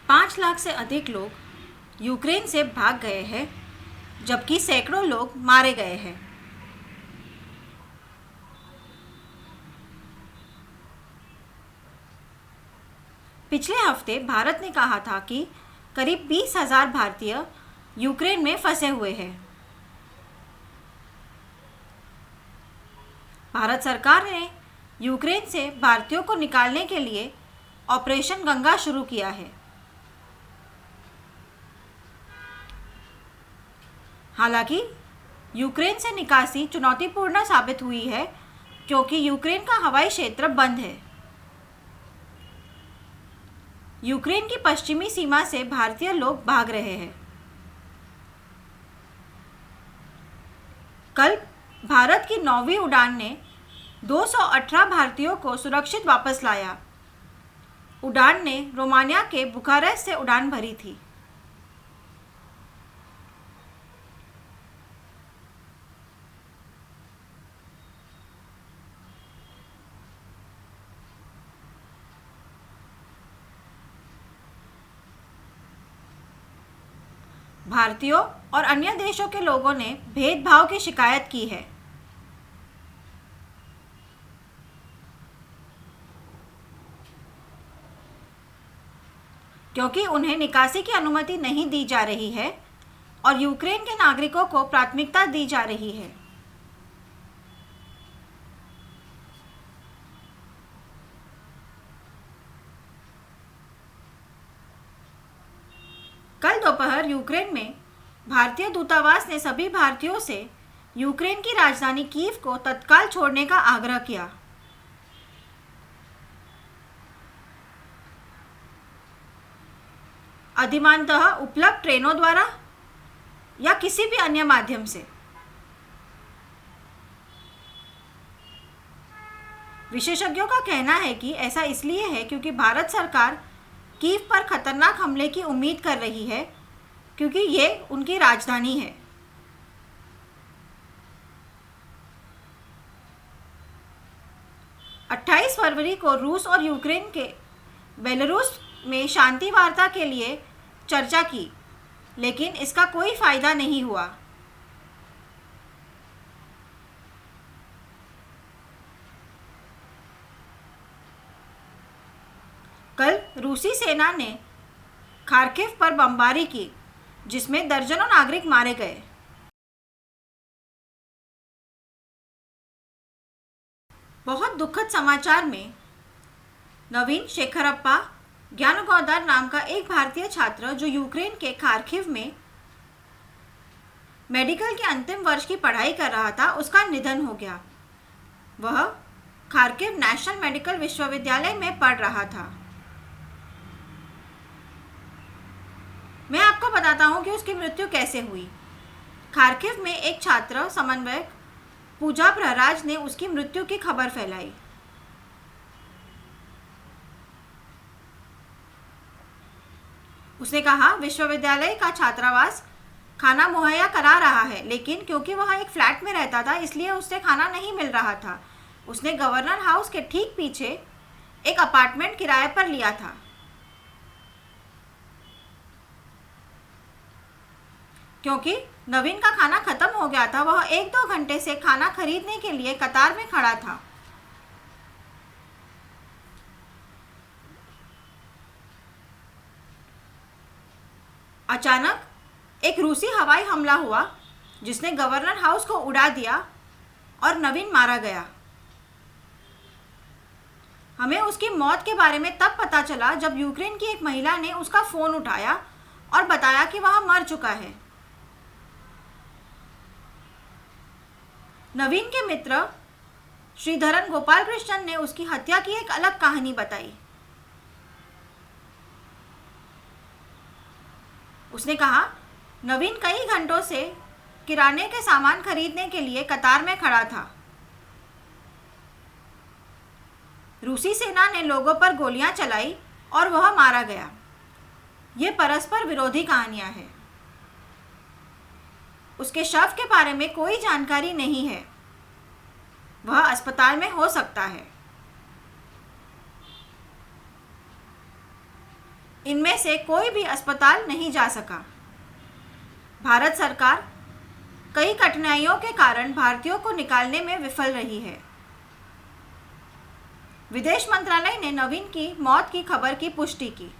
5 लाख से अधिक लोग यूक्रेन से भाग गए हैं, जबकि सैकड़ों लोग मारे गए हैं। पिछले हफ्ते भारत ने कहा था कि करीब 20,000 भारतीय यूक्रेन में फंसे हुए हैं। भारत सरकार ने यूक्रेन से भारतीयों को निकालने के लिए ऑपरेशन गंगा शुरू किया है। हालांकि यूक्रेन से निकासी चुनौतीपूर्ण साबित हुई है, क्योंकि यूक्रेन का हवाई क्षेत्र बंद है। यूक्रेन की पश्चिमी सीमा से भारतीय लोग भाग रहे हैं। कल भारत की 9वीं उड़ान ने 218 भारतीयों को सुरक्षित वापस लाया। उड़ान ने रोमानिया के बुखारेस्ट से उड़ान भरी थी। भारतीयों और अन्य देशों के लोगों ने भेदभाव की शिकायत की है। क्योंकि उन्हें निकासी की अनुमति नहीं दी जा रही है और यूक्रेन के नागरिकों को प्राथमिकता दी जा रही है। कल दोपहर यूक्रेन में भारतीय दूतावास ने सभी भारतीयों से यूक्रेन की राजधानी कीव को तत्काल छोड़ने का आग्रह किया। अधिमानतः उपलब्ध ट्रेनों द्वारा या किसी भी अन्य माध्यम से। विशेषज्ञों का कहना है कि ऐसा इसलिए है क्योंकि भारत सरकार कीव पर खतरनाक हमले की उम्मीद कर रही है, क्योंकि ये उनकी राजधानी है। अट्ठाईस फरवरी को रूस और यूक्रेन के बेलारूस में शांति वार्ता के लिए चर्चा की, लेकिन इसका कोई फायदा नहीं हुआ। कल रूसी सेना ने खार्किव पर बमबारी की, जिसमें दर्जनों नागरिक मारे गए। बहुत दुखद समाचार में नवीन शेखरप्पा ज्ञानगौदार नाम का एक भारतीय छात्र, जो यूक्रेन के खार्किव में मेडिकल के अंतिम वर्ष की पढ़ाई कर रहा था, उसका निधन हो गया। वह खार्किव नेशनल मेडिकल विश्वविद्यालय में पढ़ रहा था। मैं आपको बताता हूं कि उसकी मृत्यु कैसे हुई। खार्किव में एक छात्र समन्वयक पूजा प्रहराज ने उसकी मृत्यु की खबर फैलाई। उसने कहा, विश्वविद्यालय का छात्रावास खाना मुहैया करा रहा है, लेकिन क्योंकि वह एक फ्लैट में रहता था, इसलिए उसे खाना नहीं मिल रहा था। उसने गवर्नर हाउस के ठीक पीछे एक अपार्टमेंट किराए पर लिया था। क्योंकि नवीन का खाना खत्म हो गया था, वह 1-2 घंटे से खाना खरीदने के लिए कतार में खड़ा था। अचानक एक रूसी हवाई हमला हुआ, जिसने गवर्नर हाउस को उड़ा दिया और नवीन मारा गया। हमें उसकी मौत के बारे में तब पता चला जब यूक्रेन की एक महिला ने उसका फोन उठाया और बताया कि वह मर चुका है। नवीन के मित्र श्रीधरन गोपालकृष्णन ने उसकी हत्या की एक अलग कहानी बताई। उसने कहा, नवीन कई घंटों से किराने के सामान खरीदने के लिए कतार में खड़ा था। रूसी सेना ने लोगों पर गोलियां चलाई और वह मारा गया। ये परस्पर विरोधी कहानियां हैं। उसके शव के बारे में कोई जानकारी नहीं है। वह अस्पताल में हो सकता है। इनमें से कोई भी अस्पताल नहीं जा सका। भारत सरकार कई कठिनाइयों के कारण भारतीयों को निकालने में विफल रही है। विदेश मंत्रालय ने नवीन की मौत की खबर की पुष्टि की।